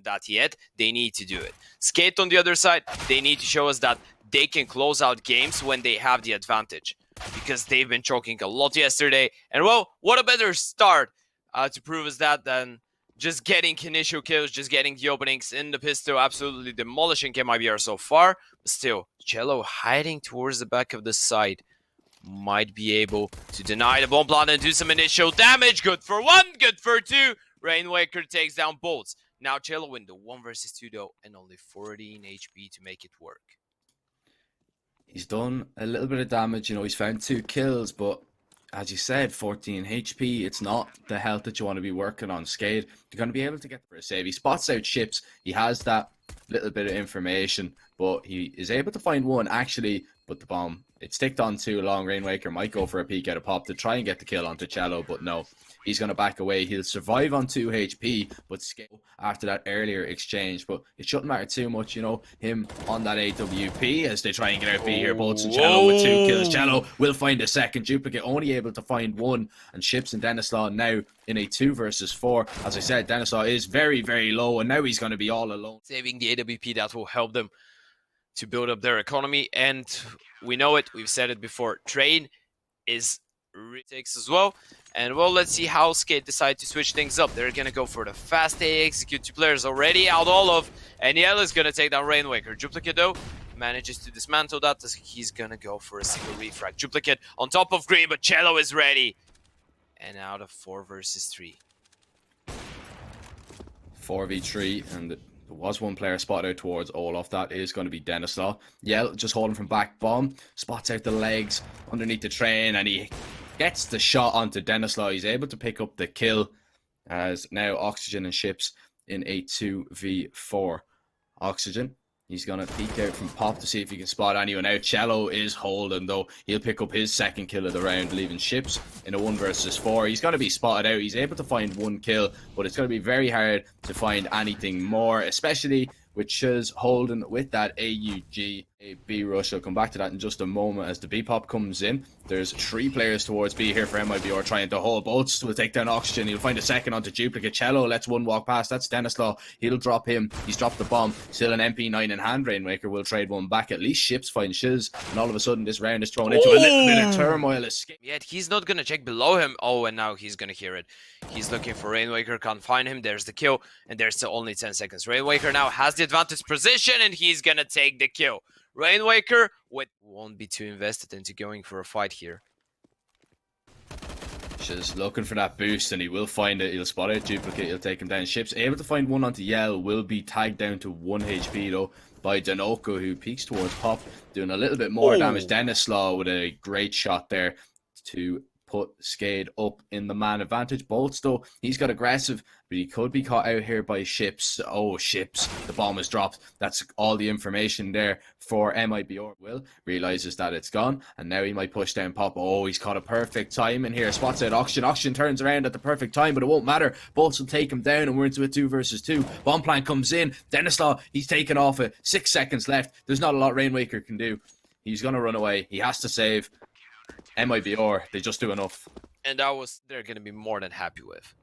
that yet. They need to do it. SKADE on the other side, they need to show us that they can close out games when they have the advantage, because they've been choking a lot yesterday. And well, what a better start to prove us that than just getting initial kills, just getting the openings in the pistol, absolutely demolishing MIBR so far. But still, chelo hiding towards the back of the side might be able to deny the bomb plant and do some initial damage. Good for one, good for two. Rainwaker takes down boltz. Now chelo in the 1 versus 2 though, and only 14 HP to make it work. He's done a little bit of damage, you know, he's found 2 kills, but as you said, 14 HP, it's not the health that you want to be working on. SKADE, you're going to be able to get for a save. He spots out SHiPZ, he has that little bit of information, but he is able to find one actually, but the bomb, it's ticked on too long. Rainwaker might go for a peek at a pop to try and get the kill onto chelo, but no. He's going to back away. He'll survive on 2 HP, but SKADE after that earlier exchange. But it shouldn't matter too much, you know, him on that AWP as they try and get out B here. boltz and chelo with 2 kills. Chelo will find a second duplicate, only able to find 1. And SHiPZ and dennyslaw now in a 2 versus 4. As I said, dennyslaw is very, very low, and now he's going to be all alone. Saving the AWP, that will help them to build up their economy. And we know it, we've said it before, Train is retakes as well. And well, let's see how SKADE decide to switch things up. They're gonna go for the fast A, execute 2 players already out all of, and Yell is gonna take down Rainwaker. Duplicate though manages to dismantle that as he's gonna go for a single refrag. Duplicate on top of green, but chelo is ready. And out of 4 versus 3. 4v3, and there was 1 player spotted out towards Olaf. That is going to be dennyslaw. Yell just holding from back bomb, spots out the legs underneath the train, and he gets the shot onto dennyslaw. He's able to pick up the kill as now Oxygen and SHiPZ in a 2v4. Oxygen, he's going to peek out from pop to see if he can spot anyone out. chelo is holding though. He'll pick up his second kill of the round, leaving SHiPZ in a 1 versus 4. He's going to be spotted out. He's able to find 1 kill, but it's going to be very hard to find anything more, especially with SHiPZ holding with that AUG, a B rush. I'll come back to that in just a moment as the B pop comes in. There's 3 players towards B here for MIBR trying to hold. boltz will take down Oxygen. He'll find a second onto duplicate. chelo lets 1 walk past. That's dennyslaw. He'll drop him. He's dropped the bomb. Still an MP9 in hand. Rainwaker will trade 1 back. At least SHiPZ finds SHiPZ, and all of a sudden this round is thrown into a little bit of turmoil. Escape. Yet he's not gonna check below him. Oh, and now he's gonna hear it. He's looking for Rainwaker, can't find him. There's the kill, and there's still only 10 seconds. Rainwaker now has the advantage position, and he's gonna take the kill. Rainwaker won't be too invested into going for a fight here. Just looking for that boost, and he will find it. He'll spot out duplicate. He'll take him down. SHiPZ able to find 1 onto Yell. Will be tagged down to 1 HP though by danoco, who peeks towards pop, doing a little bit more damage. dennyslaw with a great shot there to put SKADE up in the man advantage. boltz though, he's got aggressive, but he could be caught out here by SHiPZ. Oh, SHiPZ, the bomb is dropped. That's all the information there for MIBR. Will realizes that it's gone, and now he might push down pop. Oh, he's caught a perfect time in here. Spots out Oxygen. Oxygen turns around at the perfect time, but it won't matter. boltz will take him down, and we're into a 2 versus 2. Bomb plant comes in. dennyslaw, he's taken off it. 6 seconds left. There's not a lot Rainwaker can do. He's gonna run away. He has to save. MIBR, they just do enough. And that was they're going to be more than happy with.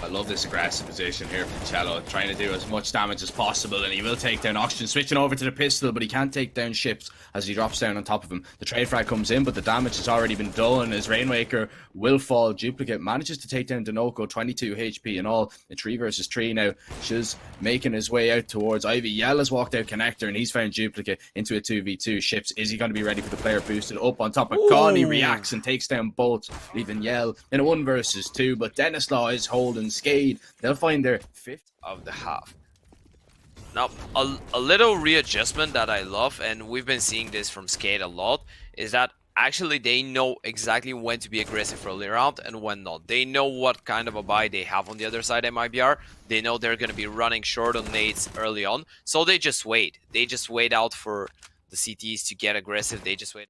I love this aggressive position here from chelo, trying to do as much damage as possible, and he will take down Oxygen, switching over to the pistol, but he can't take down SHiPZ as he drops down on top of him. The trade frag comes in, but the damage has already been done as Rainwaker will fall. Duplicate manages to take down danoco, 22 HP in all, in 3 versus 3 now. SHiPZ making his way out towards Ivy. Yell has walked out connector, and he's found duplicate into a 2v2. SHiPZ, is he going to be ready for the player boosted up on top of Con? He reacts and takes down boltz, leaving Yell in a 1 versus 2, but dennyslaw is holding SKADE. They'll find their 5th of the half. Now, a little readjustment that I love, and we've been seeing this from SKADE a lot, is that actually they know exactly when to be aggressive early round and when not. They know what kind of a buy they have on the other side MIBR. They know they're going to be running short on nades early on, so they just wait. They just wait out for the CTs to get aggressive. They just wait.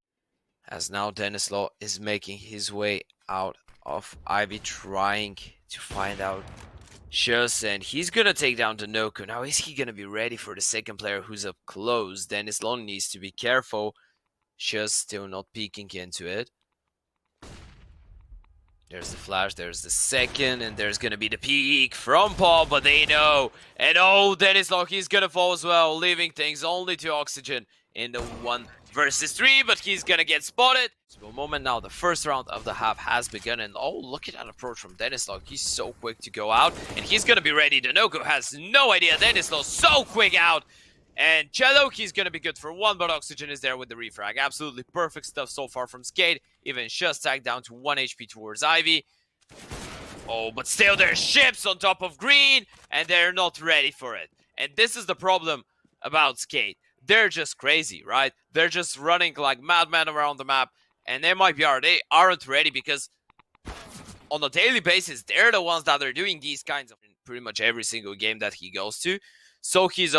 As now dennyslaw is making his way out of Ivy, trying to find out SHiPZ, and he's gonna take down danoco. Now, is he gonna be ready for the second player who's up close? dennyslaw needs to be careful. SHiPZ still not peeking into it. There's the flash, there's the second, and there's gonna be the peek from Paul, but they know. And oh, dennyslaw, he's gonna fall as well, leaving things only to Oxygen in the 1 versus 3, but he's gonna get spotted. So a moment now, the first round of the half has begun, and oh, look at that approach from dennyslaw. He's so quick to go out, and he's gonna be ready. danoco has no idea. dennyslaw so quick out. And chelo, he's gonna be good for 1, but Oxygen is there with the refrag. Absolutely perfect stuff so far from SKADE. Even SHiPZ down to 1 HP towards Ivy. Oh, but still there's ships on top of green, and they're not ready for it. And this is the problem about SKADE. They're just crazy, right? They're just running like madmen around the map, and MIBR, they aren't ready because on a daily basis, they're the ones that are doing these kinds of pretty much every single game that he goes to. So he's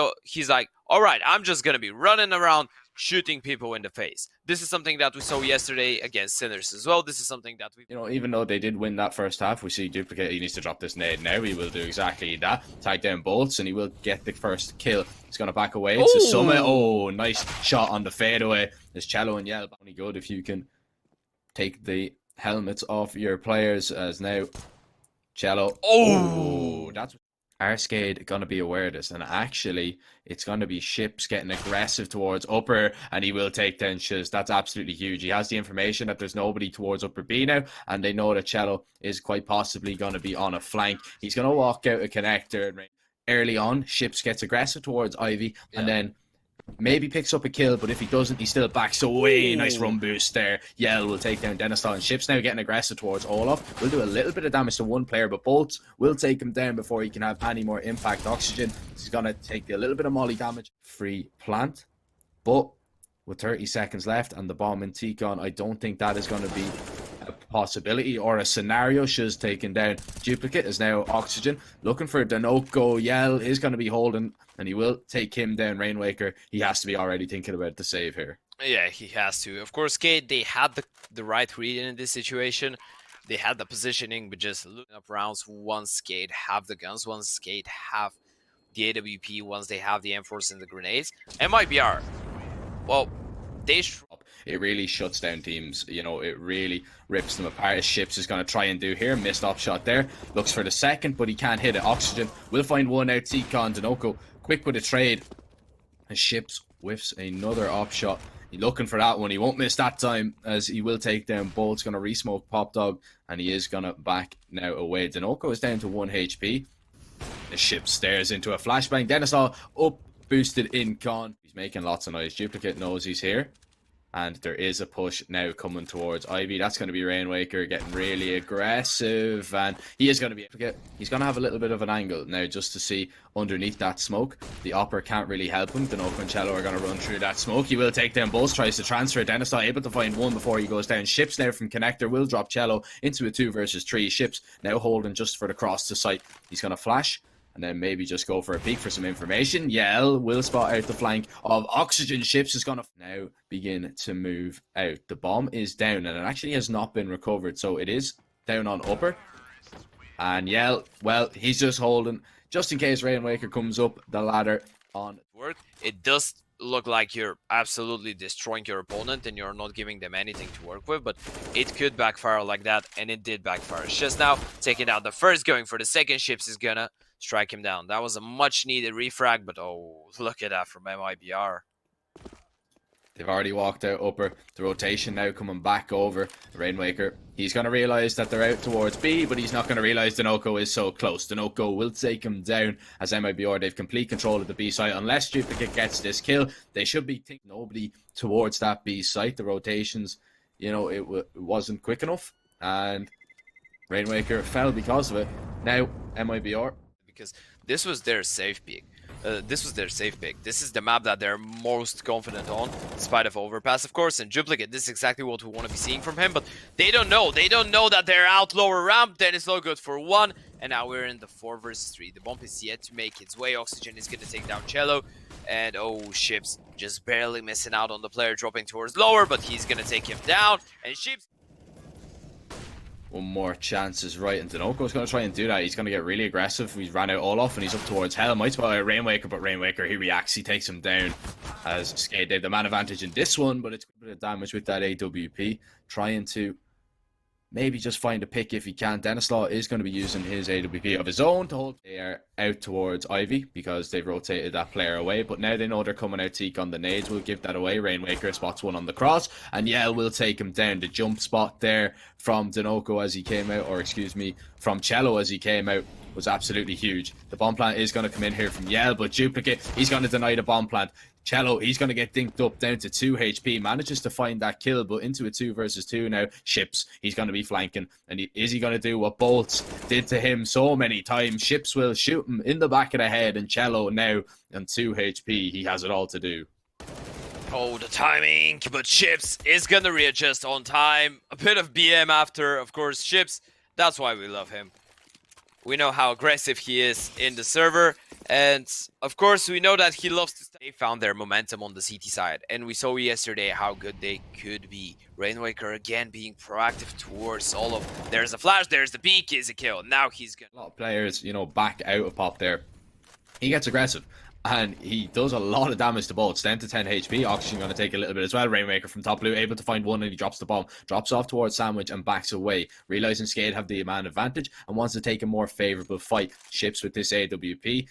like, all right, I'm just going to be running around shooting people in the face. This is something that we saw yesterday against Sinners as well. This is something that we... You know, even though they did win that first half, we see dupreeh, he needs to drop this nade now. He will do exactly that. Tag down boltz, and he will get the first kill. He's going to back away to summit. Oh, nice shot on the fadeaway. There's chelo and yell. Only good if you can take the helmets off your players, as now chelo. Oh, that's... Are SKADE going to be aware of this? And actually, it's going to be SHiPZ getting aggressive towards upper, and he will take down SHiPZ. That's absolutely huge. He has the information that there's nobody towards upper B now, and they know that chelo is quite possibly going to be on a flank. He's going to walk out a connector. And early on, SHiPZ gets aggressive towards Ivy, and then maybe picks up a kill, but if he doesn't, he still backs away. Nice run boost there. Yell will take down dennyslaw, and SHiPZ now getting aggressive towards Olaf. Will do a little bit of damage to one player, but boltz will take him down before he can have any more impact. Oxygen, he's going to take a little bit of molly damage. Free plant, but with 30 seconds left and the bomb in T-Con, I don't think that is going to be a possibility or a scenario. SHiPZ taken down. dupreeh is now Oxygen looking for danoco. Yell is going to be holding, and he will take him down. Rainwaker, he has to be already thinking about the save here. Yeah, he has to. Of course, SKADE, they had the right read in this situation. They had the positioning, but just looking up rounds once SKADE have the guns, once SKADE have the AWP, once they have the M4s and the grenades. MIBR, well, they... It really shuts down teams. You know, it really rips them apart. As SHiPZ is going to try and do here. Missed op shot there. Looks for the second, but he can't hit it. Oxygen will find one out. T-Con, danoco quick with a trade. As SHiPZ whiffs another op shot. He's looking for that one. He won't miss that time, as he will take down boltz. Going to re-smoke Pop Dog, and he is going to back now away. danoco is down to 1 HP. The SHiPZ stares into a flashbang. dennyslaw up, boosted in con. He's making lots of noise. dupreeh knows he's here. And there is a push now coming towards Ivy. That's going to be Rainwaker getting really aggressive. And he is going to be... He's going to have a little bit of an angle now just to see underneath that smoke. The opper can't really help him. danoco and chelo are going to run through that smoke. He will take down boltz. Tries to transfer. dennyslaw able to find one before he goes down. SHiPZ now from connector will drop chelo into a 2 versus 3. SHiPZ now holding just for the cross to sight. He's going to flash. And then maybe just go for a peek for some information. Yell will spot out the flank of Oxygen. SHiPZ is going to now begin to move out. The bomb is down, and it actually has not been recovered. So it is down on upper. And Yell, well, he's just holding, just in case Rainwaker comes up the ladder on work. It does look like you're absolutely destroying your opponent and you're not giving them anything to work with, but it could backfire like that, and it did backfire. SHiPZ now taking out the first, going for the second. SHiPZ is gonna strike him down. That was a much needed refrag, but oh, look at that from MIBR. They've already walked out upper. The rotation now coming back over. Rainwaker, he's going to realise that they're out towards B, but he's not going to realise danoco is so close. danoco will take him down as MIBR. They've complete control of the B site. Unless dupreeh gets this kill, they should be thinking nobody towards that B site. The rotations, you know, it wasn't quick enough, and Rainwaker fell because of it. Now, MIBR, because this was their safe pick. This is the map that they're most confident on, despite of overpass, of course, and duplicate. This is exactly what we want to be seeing from him, but they don't know. They don't know that they're out lower ramp. dennyslaw good for 1, and now we're in the 4 versus 3. The bomb is yet to make its way. Oxygen is going to take down chelo, and oh, SHiPZ just barely missing out on the player dropping towards lower, but he's going to take him down, and SHiPZ... One more chance is right, and danoco's going to try and do that. He's going to get really aggressive. He's ran out all off, and he's up towards hell. Might spot out Rainwaker, but Rainwaker, he reacts. He takes him down as SKADE. They have the man advantage in this one, but it's a bit of damage with that AWP. Trying to maybe just find a pick if he can. Danoslaw is going to be using his AWP of his own to hold. They are out towards Ivy because they've rotated that player away, but now they know they're coming out Teak on the nades. We'll give that away. Rainwaker spots one on the cross, and Yell will take him down. The jump spot there from danoco as he came out, or excuse me, from chelo as he came out, was absolutely huge. The bomb plant is going to come in here from Yell, but Duplicate, he's going to deny the bomb plant. chelo, he's going to get dinked up down to 2 HP, manages to find that kill, but into a 2 versus 2 now. SHiPZ, he's going to be flanking, and is he going to do what boltz did to him so many times? SHiPZ will shoot him in the back of the head, and chelo now on 2 HP, he has it all to do. Oh, the timing, but SHiPZ is going to readjust on time. A bit of BM after, of course, SHiPZ, that's why we love him. We know how aggressive he is in the server, and of course we know that he loves to stay. They found their momentum on the CT side, and we saw yesterday how good they could be. Rainwaker again being proactive towards all of. There's a flash, there's the peek, is a kill. Now he's gonna. A lot of players, you know, back out of pop there. He gets aggressive, and he does a lot of damage to boltz, down to 10 HP. Oxygen going to take a little bit as well. Rainwaker from top blue, able to find one, and he drops the bomb. Drops off towards Sandwich and backs away. Realizing SKADE have the man advantage and wants to take a more favorable fight. SHiPZ with this AWP.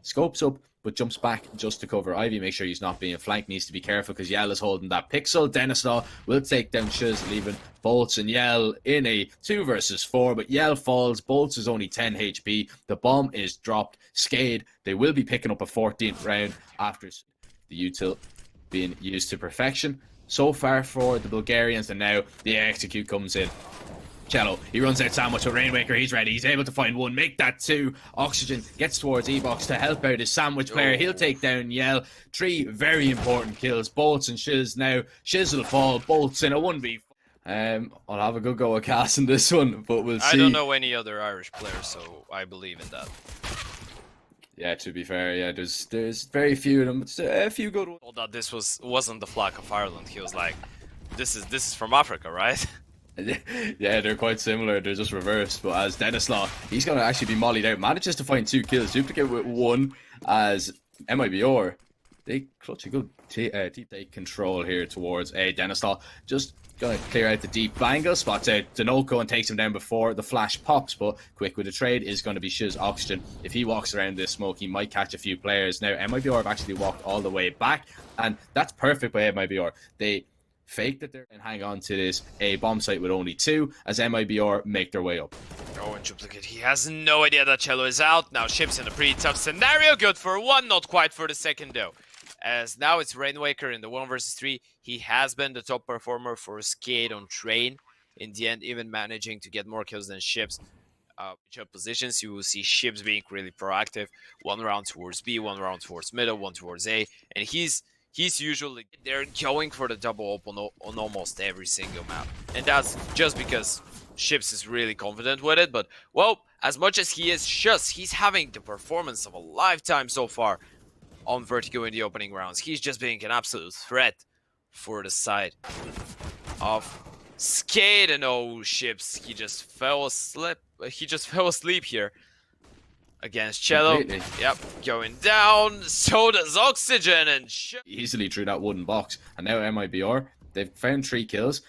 Scopes up, but jumps back just to cover Ivy. Make sure he's not being flanked. Needs to be careful because Yell is holding that pixel. Danoslaw will take down SHiPZ, leaving boltz and Yell in a 2 versus 4. But Yell falls. boltz is only 10 HP. The bomb is dropped. SKADE, they will be picking up a 14th round after the util being used to perfection. So far for the Bulgarians, and now the execute comes in. chelo, he runs out Sandwich with Rainwaker, he's ready, he's able to find one, make that 2. Oxygen gets towards E-Box to help out his Sandwich player, he'll take down Yell. 3 very important kills, boltz and SHiPZ now. SHiPZ will fall, boltz in a 1v. I'll have a good go at casting this one, but we'll see. I don't know any other Irish players, so I believe in that. Yeah, to be fair, yeah, there's very few of them, but a few good ones. That this wasn't the flag of Ireland. He was like, this is from Africa, right? Yeah, they're quite similar, they're just reversed. But as Danoslaw, he's going to actually be mollied out. Manages to find 2 kills. Duplicate with 1 as MIBR. They clutch a good take control here towards Danoslaw. Just going to clear out the deep angle. Spots out danoco and takes him down before the flash pops. But quick with the trade is going to be SHiPZ Oxygen. If he walks around this smoke, he might catch a few players. Now, MIBR have actually walked all the way back. And that's perfect by MIBR. They fake that they're and hang on to this a bomb site with only 2 as MIBR make their way up. Oh, and Duplicate, he has no idea that chelo is out. Now SHiPZ in a pretty tough scenario. Good for 1, not quite for the second though. As now it's Rainwaker in the 1 versus 3. He has been the top performer for SKADE on train. In the end, even managing to get more kills than SHiPZ. Which positions you will see SHiPZ being really proactive. 1 round towards B, 1 round towards middle, 1 towards A, and he's usually they're going for the double open on almost every single map, and that's just because SHiPZ is really confident with it. But well, as much as he is SHiPZ, he's having the performance of a lifetime so far on Vertigo in the opening rounds. He's just being an absolute threat for the side of SKADE. And oh, SHiPZ, he just fell asleep. He just fell asleep here against chelo. Completely. Yep, going down. So does Oxygen and easily through that wooden box. And now MIBR, they've found 3 kills.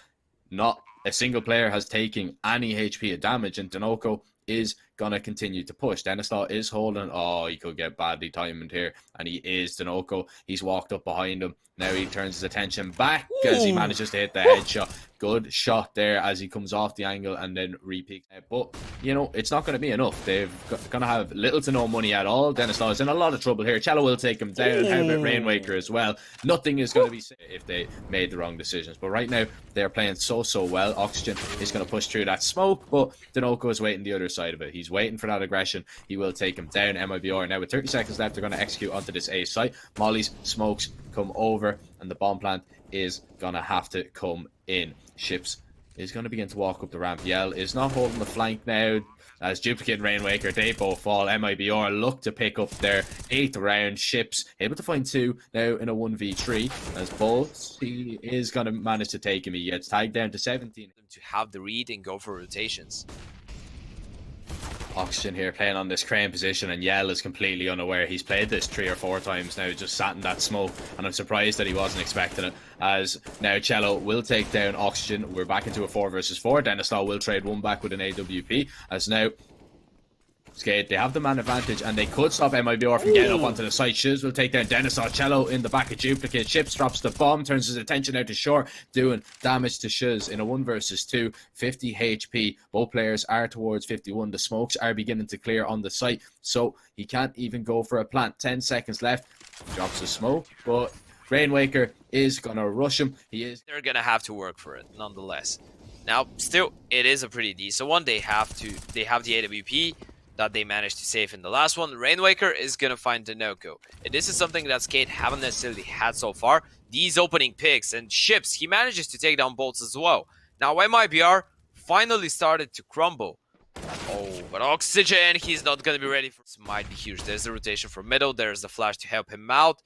Not a single player has taken any HP of damage, and danoco is gonna continue to push. Danoslaw is holding. Oh, he could get badly timed here, and he is. danoco, he's walked up behind him. Now he turns his attention back as he manages to hit the headshot. Good shot there as he comes off the angle and then repeats. But, you know, it's not going to be enough. They're going to have little to no money at all. Danoslaw is in a lot of trouble here. chelo will take him down. How about Rainwaker as well? Nothing is going to be safe if they made the wrong decisions. But right now, they're playing so well. Oxygen is going to push through that smoke, but danoco is waiting the other side of it. He's waiting for that aggression. He will take him down. MIBR now with 30 seconds left, they're going to execute onto this A site. Molly's smokes come over, and the bomb plant is going to have to come in. SHiPZ is going to begin to walk up the ramp. Yell is not holding the flank now as Duplicate and Rainwaker, they both fall. MIBR look to pick up their 8th round. SHiPZ able to find 2 now in a 1v3 as boltz, he is going to manage to take him. He gets tagged down to 17. to have the read and go for rotations. Oxygen here playing on this crane position, and Yell is completely unaware. He's played this 3 or 4 times now, just sat in that smoke, and I'm surprised that he wasn't expecting it. As now chelo will take down Oxygen. We're back into a 4 versus 4. dennyslaw will trade one back with an AWP, as now SKADE, they have the man advantage, and they could stop MIBR from getting up onto the site. SHiPZ will take down dennyslaw. chelo in the back of dupreeh. SHiPZ drops the bomb, turns his attention out to shore, doing damage to SHiPZ in a 1 versus 2. 50 HP. Both players are towards 51. The smokes are beginning to clear on the site, so he can't even go for a plant. 10 seconds left. Drops the smoke, but Rainwaker is gonna rush him. They're gonna have to work for it, nonetheless. Now, still, it is a pretty decent one. They have the AWP that they managed to save in the last one. Rainwaker is gonna find danoco. And this is something that SKADE haven't necessarily had so far. These opening picks, and SHiPZ, he manages to take down boltz as well. Now MIBR finally started to crumble. Oh, but Oxygen, he's not gonna be ready for this. Might be huge. There's the rotation from middle, there's the flash to help him out.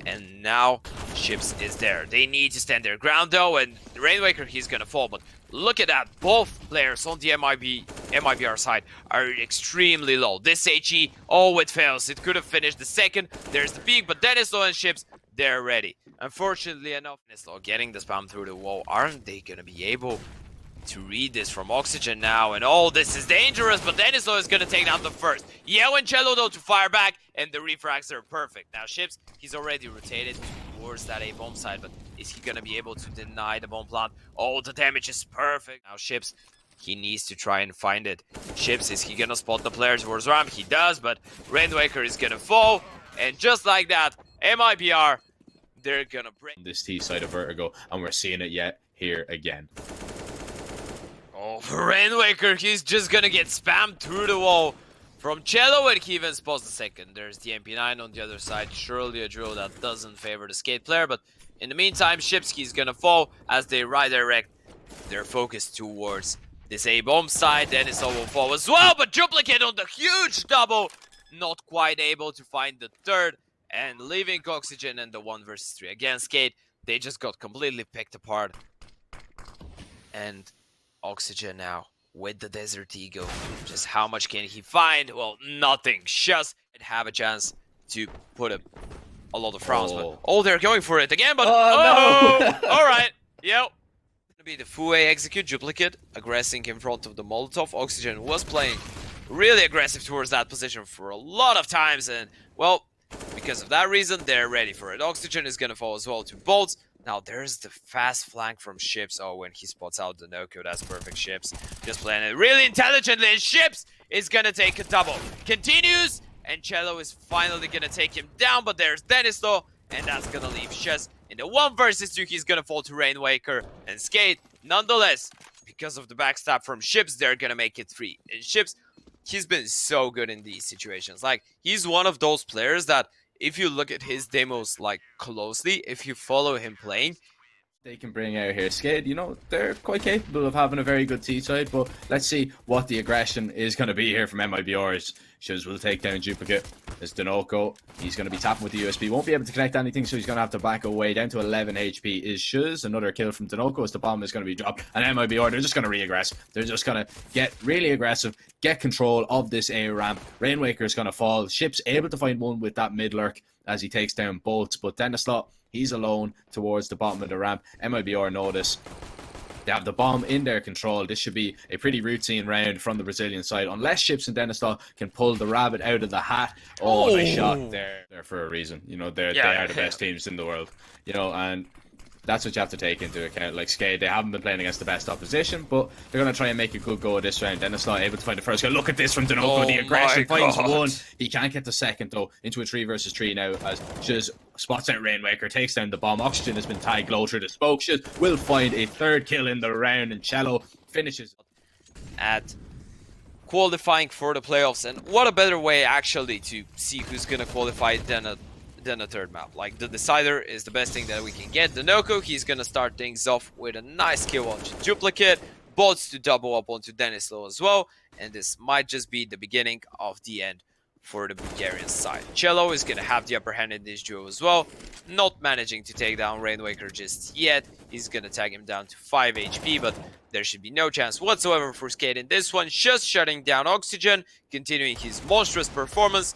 And now SHiPZ is there. They need to stand their ground though, and Rainwaker, he's gonna fall. But look at that, both players on the MIBR side are extremely low. This HE, oh, it fails. It could have finished the second. There's the peak, but dennyslaw and SHiPZ, they're ready. Unfortunately enough, dennyslaw getting the spam through the wall. Aren't they gonna be able to read this from Oxygen now? And oh, this is dangerous, but dennyslaw is gonna take down the first. Yell and chelo though to fire back, and the refrags are perfect. Now SHiPZ, he's already rotated towards that A bomb side, but is he gonna be able to deny the bomb plant? Oh, the damage is perfect. Now SHiPZ, he needs to try and find it. SHiPZ, is he gonna spot the player towards ramp? He does, but Rainwaker is gonna fall, and just like that, MIBR, they're gonna break this T side of Vertigo, and we're seeing it yet here again. Oh, Rainwaker, he's just gonna get spammed through the wall from chelo, and he even spots the second. There's the MP9 on the other side. Surely a drill that doesn't favor the SKADE player, but in the meantime, SHiPZ is gonna fall as they redirect their focus towards this A-bomb side. dennyslaw will fall as well, but duplicate on the huge double. Not quite able to find the third, and leaving Oxygen in the 1 versus 3. Again, SKADE, they just got completely picked apart. And Oxygen now with the Desert Eagle. Just how much can he find? Well, nothing. Just have a chance to put a lot of rounds. But oh, they're going for it again, but no. Alright. Yep. Gonna be the full A execute duplicate, aggressing in front of the Molotov. Oxygen was playing really aggressive towards that position for a lot of times, and well, because of that reason, they're ready for it. Oxygen is gonna fall as well to boltz. Now there's the fast flank from SHiPZ. Oh, when he spots out the danoco, that's perfect. SHiPZ just playing it really intelligently, and SHiPZ is gonna take a double. Continues, and chelo is finally gonna take him down, but there's dennyslaw, and that's gonna leave SHiPZ in the 1 versus 2. He's gonna fall to Rainwaker, and SKADE, nonetheless, because of the backstab from SHiPZ, they're gonna make it 3. And SHiPZ, he's been so good in these situations. Like, he's one of those players that if you look at his demos like closely, if you follow him playing, they can bring out here. SKADE, you know, they're quite capable of having a very good T side, but let's see what the aggression is going to be here from MIBR. SHiPZ will take down duplicate. There's danoco. He's going to be tapping with the USB. Won't be able to connect anything, so he's going to have to back away. Down to 11 HP is SHiPZ. Another kill from danoco as the bomb is going to be dropped. And MIBR, they're just going to re-aggress. They're just going to get really aggressive, get control of this A ramp. Rainwaker is going to fall. SHiPZ able to find one with that mid lurk as he takes down boltz, but dennyslaw, he's alone towards the bottom of the ramp. MIBR notice. They have the bomb in their control. This should be a pretty routine round from the Brazilian side, unless SHiPZ and dennyslaw can pull the rabbit out of the hat. Oh, nice shot there. They're for a reason. You know, they are the best teams in the world. You know, and that's what you have to take into account. Like SKADE, they haven't been playing against the best opposition, but they're going to try and make a good go of this round. dennyslaw able to find the first goal. Look at this from danoco. The aggression finds 1. He can't get the second though. Into a 3 versus 3 now as SHiPZ spots out Rainwaker, takes down the bomb. Oxygen has been tagged low through the smoke. SHiPZ will find a 3rd kill in the round, and chelo finishes at qualifying for the playoffs. And what a better way actually to see who's going to qualify than a 3rd map. Like, the decider is the best thing that we can get. danoco, he's gonna start things off with a nice kill on duplicate, boltz to double up onto dennyslaw as well, and this might just be the beginning of the end for the Bulgarian side. Chelo is going to have the upper hand in this duo as well. Not managing to take down Rainwaker just yet. He's going to tag him down to 5 HP, but there should be no chance whatsoever for SKADE in this one. Just shutting down Oxygen, continuing his monstrous performance.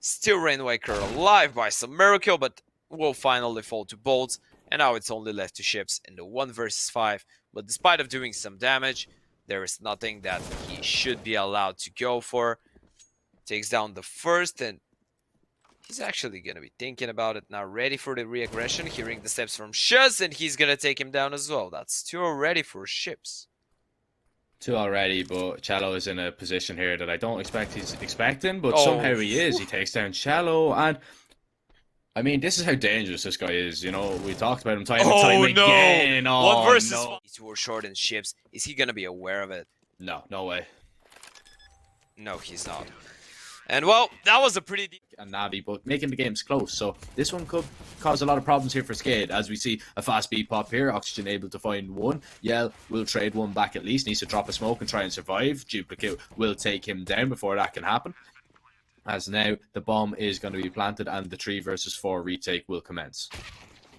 Still Rainwaker alive by some miracle, but will finally fall to boltz. And now it's only left to SHiPZ in the 1 versus 5. But despite of doing some damage, there is nothing that he should be allowed to go for. Takes down the first, and he's actually going to be thinking about it now, ready for the re-aggression, hearing the steps from SHiPZ, and he's going to take him down as well. That's 2 already for SHiPZ. 2 already, but chelo is in a position here that I don't expect he's expecting, but somehow he is. He takes down chelo, and I mean, this is how dangerous this guy is. You know, we talked about him time and time again. Oh, 1 versus no. 5. He's too short in SHiPZ. Is he going to be aware of it? No, no way. No, he's not. And well, that was a pretty deep and Navi, but making the games close. So this one could cause a lot of problems here for SKADE. As we see a fast beat pop here, Oxygen able to find one. Yell will trade one back at least. Needs to drop a smoke and try and survive. dupreeh will take him down before that can happen. As now the bomb is going to be planted and the 3 versus 4 retake will commence.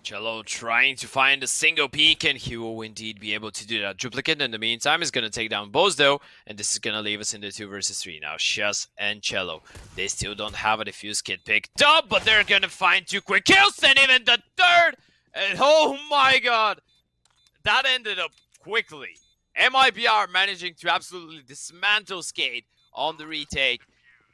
Chelo trying to find a single peek, and he will indeed be able to do that. dupreeh in the meantime is going to take down boltz though, and this is going to leave us in the 2 versus 3. Now SHiPZ and Chelo, they still don't have a defuse kit picked up, but they're going to find 2 quick kills, and even the 3rd, and oh my god, that ended up quickly. MIBR managing to absolutely dismantle SKADE on the retake,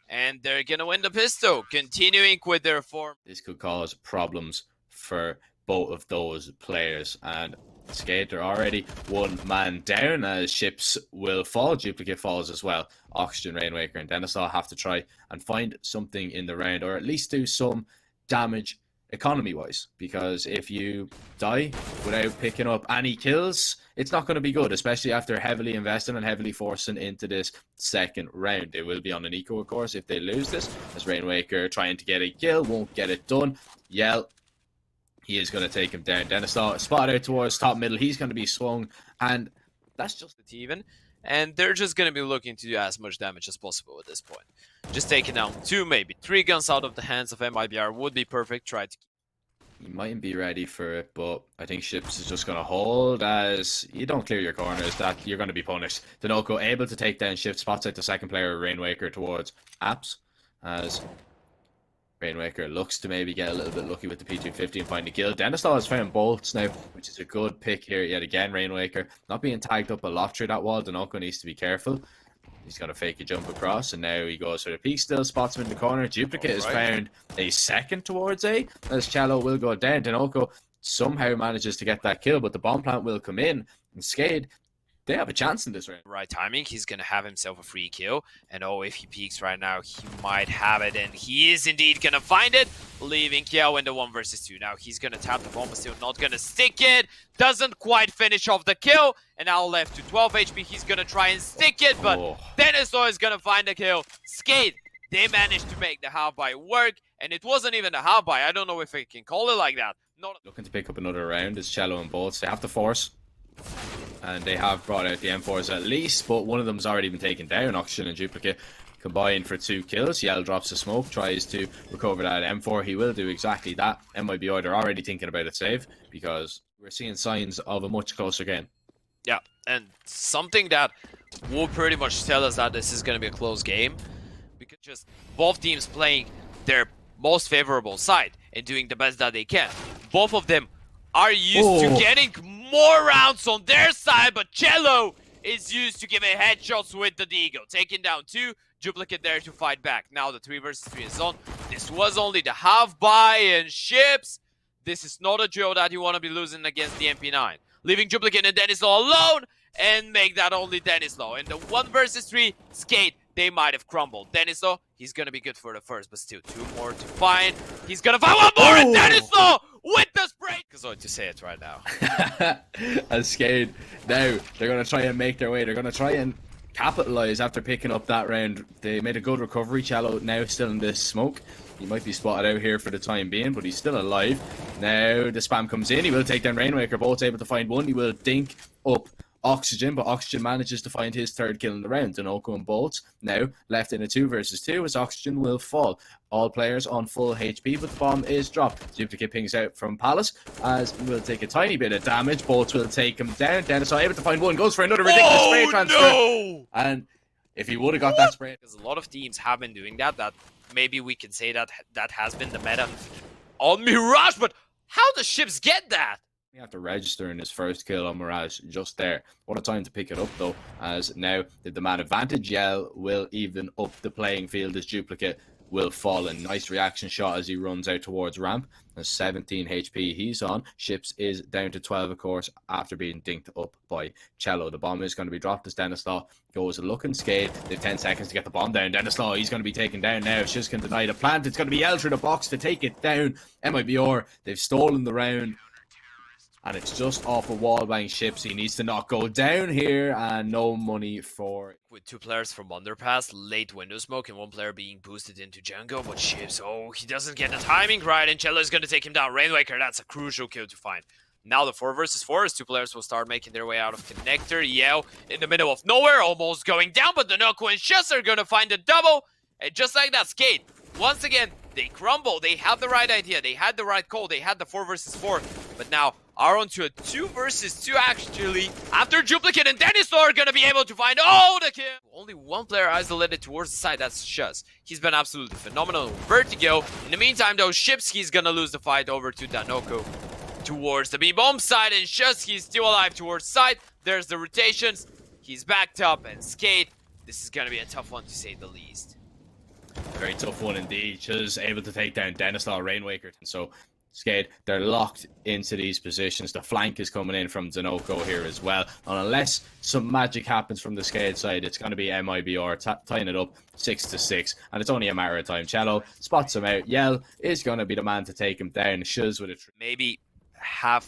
and they're going to win the pistol, continuing with their form. This could cause problems for both of those players, and SKADE are already 1 man down as SHiPZ will fall. dupreeh falls as well. Oxygen, Rainwaker and dennyslaw have to try and find something in the round, or at least do some damage economy wise, because if you die without picking up any kills, it's not going to be good, especially after heavily investing and heavily forcing into this 2nd round. It will be on a niko, of course, if they lose this, as Rainwaker trying to get a kill won't get it done. Yell, he is going to take him down. dennyslaw spotted out towards top middle. He's going to be swung, and that's just it even. And they're just going to be looking to do as much damage as possible at this point. Just taking down 2, maybe 3 guns out of the hands of MIBR would be perfect. Try to. You mightn't be ready for it, but I think SHiPZ is just going to hold. As you don't clear your corners, that you're going to be punished. danoco able to take down SHiPZ, spots out the 2nd player, Rainwaker, towards apps, as Rainwaker looks to maybe get a little bit lucky with the P250 and find a kill. dennyslaw has found boltz now, which is a good pick here yet again. Rainwaker not being tagged up a lot through that wall. danoco needs to be careful. He's going to fake a jump across, and now he goes for the peek still, spots him in the corner. dupreeh has found a 2nd towards A, as chelo will go down. danoco somehow manages to get that kill, but the bomb plant will come in, and SKADE, they have a chance in this round. Right timing, he's going to have himself a free kill, and oh, if he peeks right now, he might have it, and he is indeed going to find it, leaving Kiao in the 1 versus 2. Now he's going to tap the bomb, but still not going to stick it, doesn't quite finish off the kill, and now left to 12 HP, he's going to try and stick it, but dennyslaw is going to find the kill. SKADE, they managed to make the half-buy work, and it wasn't even a half-buy, I don't know if I can call it like that. Not looking to pick up another round is chelo and boltz. They have to force, and they have brought out the M4s at least, but one of them's already been taken down. Oxygen and dupreeh combined for 2 kills. Yell drops a smoke, tries to recover that M4. He will do exactly that. MIBR, they're already thinking about a save, because we're seeing signs of a much closer game. Yeah, and something that will pretty much tell us that this is going to be a close game, because just both teams playing their most favorable side and doing the best that they can. Both of them are used to getting more rounds on their side, but chelo is used to giving headshots with the deagle. Taking down 2, dupreeh there to fight back. Now the 3 versus 3 is on. This was only the half-buy, and SHiPZ, this is not a duo that you want to be losing against the MP9. Leaving dupreeh and dennyslaw alone, and make that only dennyslaw. In the 1 versus 3, SKADE, they might have crumbled. dennyslaw, he's going to be good for the first, but still 2 more to find. He's going to find 1 more, and dennyslaw with the spray! Because I want to say it right now. As SKADE, now they're going to try and make their way. They're going to try and capitalize after picking up that round. They made a good recovery. chelo now still in this smoke. He might be spotted out here for the time being, but he's still alive. Now the spam comes in. He will take down Rainwaker. boltz able to find one. He will dink up Oxygen, but Oxygen manages to find his third kill in the round. Danoco and boltz now left in a 2 versus 2 as Oxygen will fall. All players on full HP, but the bomb is dropped. Duplicate pings out from Palace as will take a tiny bit of damage. boltz will take him down. Dennyslaw able to find one, goes for another ridiculous spray transfer. No! And if he would have got that spray, because a lot of teams have been doing that. That maybe we can say that that has been the meta on Mirage. But how does SHiPZ get that? After registering his first kill on Mirage just there. What a time to pick it up though, as now the man advantage yell will even up the playing field as Duplicate will fall in. Nice reaction shot as he runs out towards ramp. There's 17 HP he's on. SHiPZ is down to 12 of course after being dinked up by chelo. The bomb is going to be dropped as dennyslaw goes looking SKADE. They have 10 seconds to get the bomb down. dennyslaw, he's going to be taken down now. SHiPZ can deny the plant. It's going to be L through the box to take it down. MIBR, they've stolen the round. And it's just off a wallbang SHiPZ. He needs to not go down here, and no money for... With 2 players from underpass, late window smoke, and 1 player being boosted into jungle, but SHiPZ, oh, he doesn't get the timing right, and chelo is going to take him down. Rainwaker, that's a crucial kill to find. Now the 4 versus 4 as 2 players will start making their way out of connector. Yell in the middle of nowhere, almost going down, but the danoco and SHiPZ are going to find a double, and just like that, SKADE, once again, they crumble. They have the right idea, they had the right call, they had the 4 versus 4, but now are on to a 2 versus 2 actually. After Duplicate and dennyslaw are gonna be able to find the kill. Only 1 player isolated towards the side, that's SHiPZ. He's been absolutely phenomenal with Vertigo. In the meantime though, SHiPZ, he's gonna lose the fight over to danoco towards the B-bomb side, and SHiPZ, he's still alive towards side. There's the rotations. He's backed up, and SKADE, this is gonna be a tough one to say the least. Very tough one indeed. SHiPZ able to take down dennyslaw, Rainwaker. So SKADE, they're locked into these positions. The flank is coming in from danoco here as well. And unless some magic happens from the SKADE side, it's going to be MIBR tying it up 6-6. And it's only a matter of time. chelo spots him out. Yell is going to be the man to take him down. SHiPZ with a... Maybe have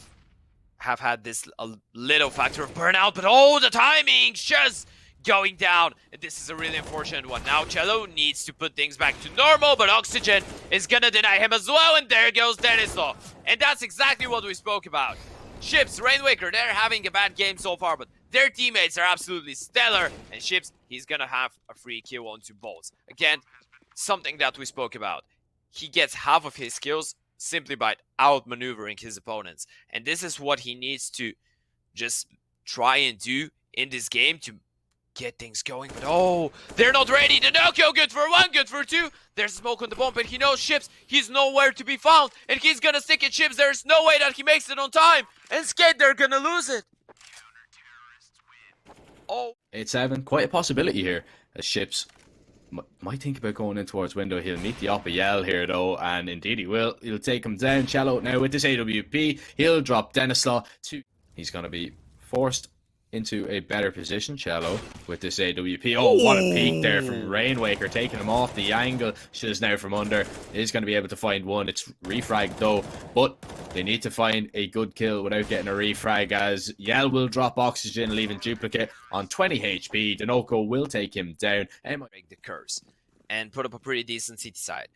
had this a little factor of burnout, but oh, the timing! SHiPZ going down, and this is a really unfortunate one. Now chelo needs to put things back to normal, but Oxygen is gonna deny him as well, and there goes dennyslaw. And that's exactly what we spoke about. SHiPZ, Rainwaker, they're having a bad game so far, but their teammates are absolutely stellar, and SHiPZ, he's gonna have a free kill onto boltz. Again, something that we spoke about. He gets half of his kills simply by outmaneuvering his opponents, and this is what he needs to just try and do in this game to get things going. But oh, they're not ready. danoco, good for 1, good for 2. There's smoke on the bomb, but he knows SHiPZ, he's nowhere to be found, and he's gonna stick at SHiPZ. There's no way that he makes it on time, and SKADE, they're gonna lose it. Oh, 8-7, quite a possibility here as SHiPZ might think about going in towards window. He'll meet the upper yell here though, and indeed he will. He'll take him down. chelo now with this AWP, he'll drop dennyslaw to... He's gonna be forced into a better position, chelo, with this AWP. Oh, what a peek there from Rainwaker, taking him off the angle. SHiPZ now from under is going to be able to find one. It's refragged though, but they need to find a good kill without getting a refrag, as Yell will drop Oxygen, leaving Duplicate on 20 HP. danoco will take him down. break the curse and put up a pretty decent CT side.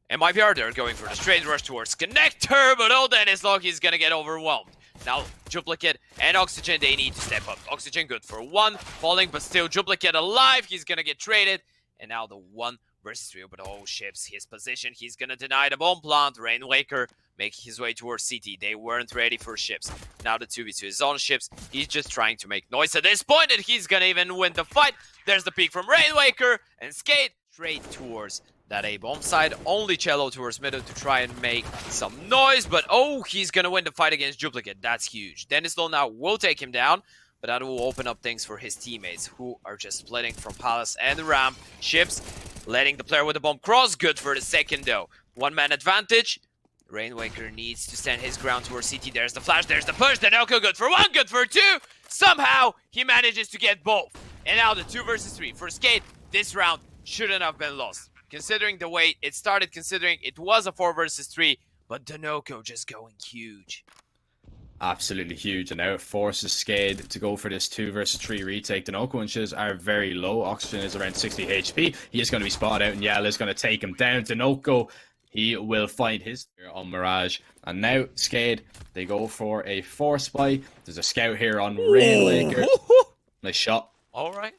MIBR, they're going for the straight rush towards connector, but dennyslaw, he's gonna get overwhelmed. Now, Duplicate and Oxygen, they need to step up. Oxygen good for 1, falling, but still Duplicate alive. He's gonna get traded. And now the 1 versus 3, but oh, SHiPZ, his position. He's gonna deny the bomb plant. Rainwaker making his way towards CT. They weren't ready for SHiPZ. Now the 2v2 is on SHiPZ. He's just trying to make noise at this point, and he's gonna even win the fight. There's the peek from Rainwaker, and SKADE straight towards that A-bomb side. Only chelo towards middle to try and make some noise, but oh, he's gonna win the fight against Duplicate. That's huge. dennyslaw now will take him down, but that will open up things for his teammates, who are just splitting from Palace and the ramp. SHiPZ letting the player with the bomb cross. Good for the second though. 1-man advantage. Rainwaker needs to stand his ground towards CT. There's the flash, there's the push. danoco good for 1, good for 2. Somehow he manages to get both. And now the 2 versus 3 for SKADE. This round shouldn't have been lost, considering the way it started, considering it was a 4 versus 3, but danoco just going huge. Absolutely huge, and now it forces SKADE to go for this 2 versus 3 retake. danoco and SHiPZ are very low. Oxygen is around 60 HP. He is going to be spotted out, and Yell is going to take him down. danoco He will find his on Mirage. And now SKADE, they go for a 4 spy. There's a scout here on Rainwaker. Nice shot. All right.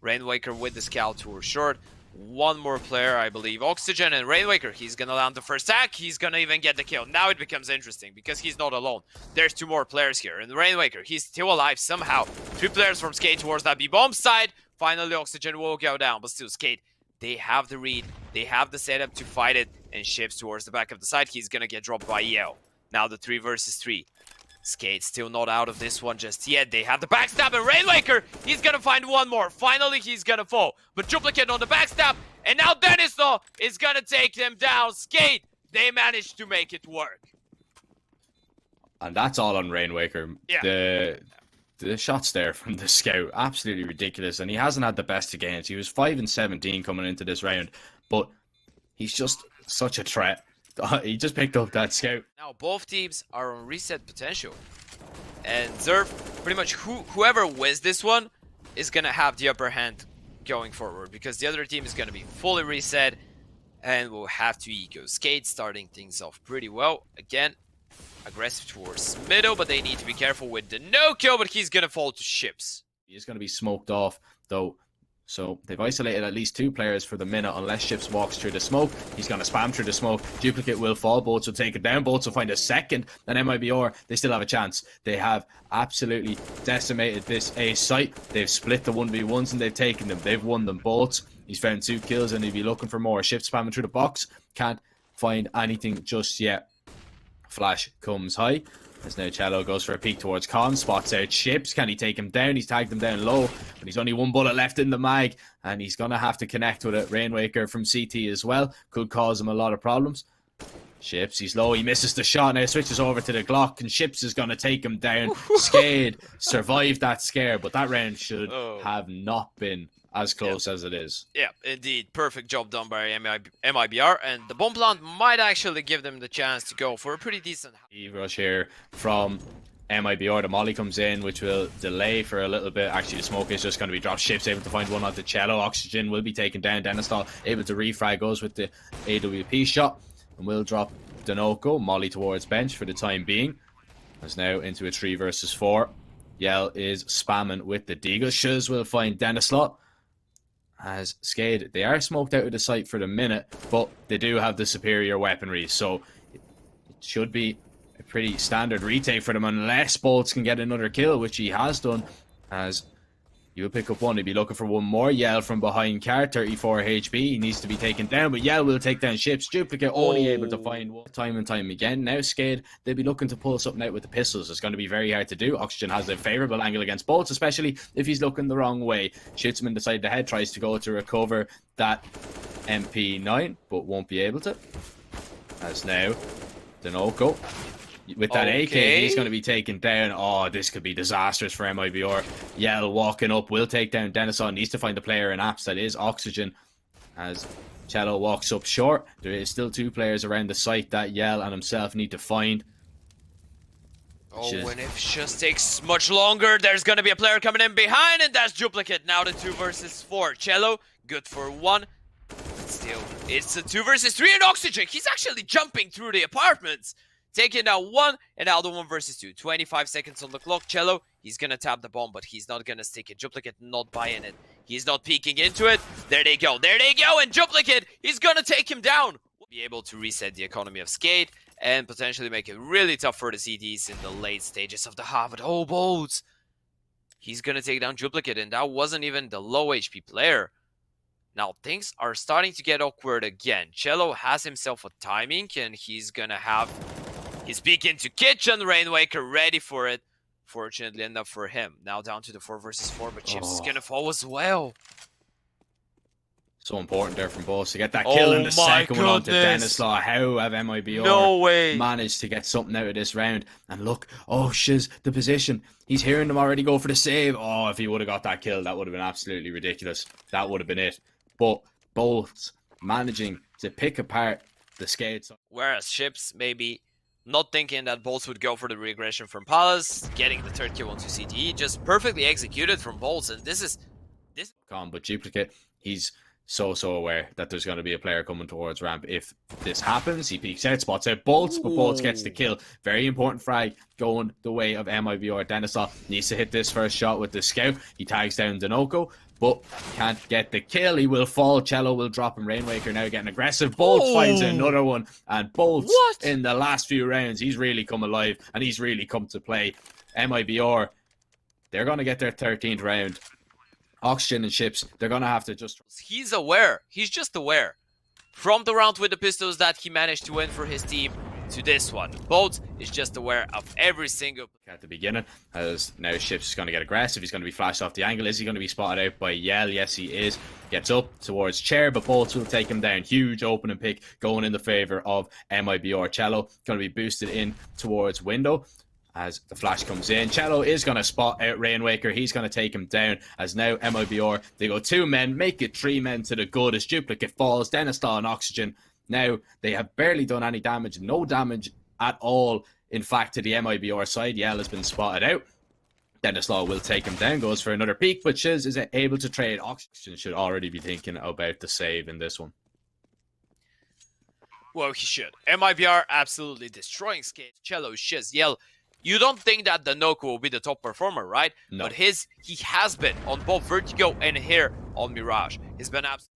Rainwaker with the scout tour short. One more player, I believe. Oxygen and Rainwaker. He's going to land the first attack. He's going to even get the kill. Now it becomes interesting because he's not alone. There's 2 more players here. And Rainwaker, he's still alive somehow. 3 players from SKADE towards that B-bomb side. Finally, Oxygen will go down. But still, SKADE, they have the read. They have the setup to fight it. And SHiPZ towards the back of the side. He's going to get dropped by EL. Now the 3 versus 3. SKADE still not out of this one just yet. They have the backstab, and Rainwaker, he's gonna find one more. Finally, he's gonna fall. But dupreeh on the backstab, and now dennyslaw is gonna take them down. SKADE, they managed to make it work. And that's all on Rainwaker. Yeah. The shots there from the scout, absolutely ridiculous. And he hasn't had the best of games. He was 5 and 17 coming into this round, but he's just such a threat. He just picked up that scout. Now both teams are on reset potential. And Zerv, pretty much whoever wins this one is going to have the upper hand going forward. Because the other team is going to be fully reset and will have to eco. SKADE starting things off pretty well. Again, aggressive towards middle, but they need to be careful with the no-kill. But he's going to fall to SHiPZ. He's going to be smoked off though. So they've isolated at least 2 players for the minute. Unless SHiPZ walks through the smoke, he's going to spam through the smoke. dupreeh will fall. boltz will take it down. boltz will find a second. And MIBR, they still have a chance. They have absolutely decimated this A site. They've split the 1v1s and they've taken them. They've won them. boltz, he's found 2 kills and he'll be looking for more. SHiPZ spamming through the box. Can't find anything just yet. Flash comes high. As now chelo goes for a peek towards Con, spots out SHiPZ. Can he take him down? He's tagged him down low, but he's only 1 bullet left in the mag, and he's going to have to connect with it. Rainwaker from CT as well could cause him a lot of problems. SHiPZ, he's low, he misses the shot, now switches over to the Glock, and SHiPZ is going to take him down. SKADE survived that scare, but that round should have not been as close as it is. Yeah, indeed. Perfect job done by MIBR, and the bomb plant might actually give them the chance to go for a pretty decent rush here from MIBR. The molly comes in, which will delay for a little bit. Actually, the smoke is just going to be dropped. SHiPZ able to find one onto chelo. Oxygen will be taken down. dennyslaw able to refrag, goes with the AWP shot, and will drop danoco. Molly towards bench for the time being. As now into a 3 versus 4. Yell is spamming with the deagle. SHiPZ will find dennyslaw. As SKADE, they are smoked out of the site for the minute, but they do have the superior weaponry, so it should be a pretty standard retake for them unless boltz can get another kill, which he has done. As you'll pick up one, he'll be looking for one more. Yell from behind car, 34 HP. He needs to be taken down, but Yell will take down SHiPZ. dupreeh only able to find one time and time again. Now SKADE, they'll be looking to pull something out with the pistols. It's going to be very hard to do. Oxygen has a favourable angle against boltz, especially if he's looking the wrong way. Shoots him in the side of the head, tries to go to recover that MP9, but won't be able to. As now, danoco. With that AK, he's going to be taken down. Oh, this could be disastrous for MIBR. Yell walking up will take down dennyslaw. Needs to find the player in apps. That is Oxygen. As chelo walks up short. There is still 2 players around the site that Yell and himself need to find. Oh, and if SHiPZ takes much longer, there's going to be a player coming in behind, and that's dupreeh. Now the 2 versus 4. chelo, good for 1. But still, it's a 2 versus 3, and Oxygen, he's actually jumping through the apartments. Taking down 1, and now the 1 versus 2. 25 seconds on the clock. chelo, he's going to tap the bomb, but he's not going to stick it. dupreeh not buying it. He's not peeking into it. There they go. There they go. And dupreeh, he's going to take him down. Be able to reset the economy of SKADE and potentially make it really tough for the CDs in the late stages of the half. But oh, boltz, he's going to take down dupreeh, and that wasn't even the low HP player. Now things are starting to get awkward again. chelo has himself a timing, and he's going to have his peek into kitchen. Rainwaker ready for it. Fortunately enough for him. Now down to the 4 versus 4, but SHiPZ is gonna fall as well. So important there from boltz to get that kill in the second one onto dennyslaw. How have MIBR managed to get something out of this round? And look, oh SHiPZ, the position. He's hearing them already go for the save. Oh, if he would have got that kill, that would have been absolutely ridiculous. That would have been it. But boltz managing to pick apart the SKADE. Whereas SHiPZ maybe not thinking that boltz would go for the regression from Palace, getting the 3rd kill onto CTE, just perfectly executed from boltz, and this is but dupreeh, he's so aware that there's going to be a player coming towards ramp. If this happens, he peeks out, spots out boltz, but boltz gets the kill. Very important frag going the way of MIBR. Danoco needs to hit this first shot with the scout. He tags down danoco, but can't get the kill. He will fall. Chelo will drop him. Rainwaker now getting aggressive. boltz finds another one, and boltz in the last few rounds, he's really come alive and he's really come to play. MIBR, they're going to get their 13th round. Oxygen and SHiPZ, they're going to have to just... He's aware. He's just aware. From the round with the pistols that he managed to win for his team to this one, boltz is just aware of every single... At the beginning, as now SHiPZ is going to get aggressive. He's going to be flashed off the angle. Is he going to be spotted out by Yell? Yes, he is. Gets up towards chair, but boltz will take him down. Huge opening pick going in the favor of MIBR. Chelo going to be boosted in towards window. As the flash comes in, chelo is going to spot out Rainwaker. He's going to take him down. As now MIBR, they go 2 men, make it 3 men to the good as duplicate falls. dennyslaw and oxygen. Now they have barely done any damage, no damage at all. In fact, to the MIBR side, Yell has been spotted out. dennyslaw will take him down, goes for another peek, but SHiPZ is able to trade. Oxygen should already be thinking about the save in this one. Well, he should. MIBR absolutely destroying SKADE, chelo, SHiPZ, Yell. You don't think that danoco will be the top performer, right? No. But he has been on both Vertigo and here on Mirage. He's been absolutely...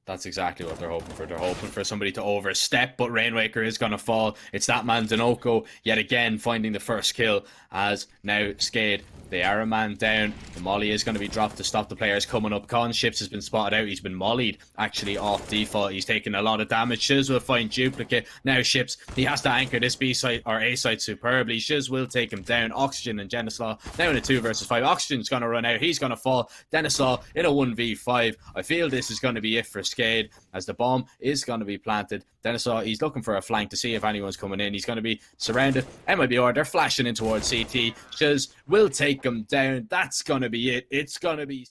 That's exactly what they're hoping for. They're hoping for somebody to overstep, but Rainwaker is going to fall. It's that man danoco yet again finding the first kill, as now SKADE, they are a man down. The molly is going to be dropped to stop the players coming up. SHiPZ has been spotted out. He's been mollied actually off default. He's taken a lot of damage. SHiPZ will find duplicate. Now SHiPZ, he has to anchor this B site or A site superbly. SHiPZ will take him down. Oxygen and dennyslaw now in a 2 versus 5. Oxygen's going to run out. He's going to fall. dennyslaw in a 1v5. I feel this is going to be it for SKADE, as the bomb is going to be planted. dennyslaw, he's looking for a flank to see if anyone's coming in. He's going to be surrounded. MIBR, they're flashing in towards CT. SHiPZ will take him down. That's going to be it. It's going to be...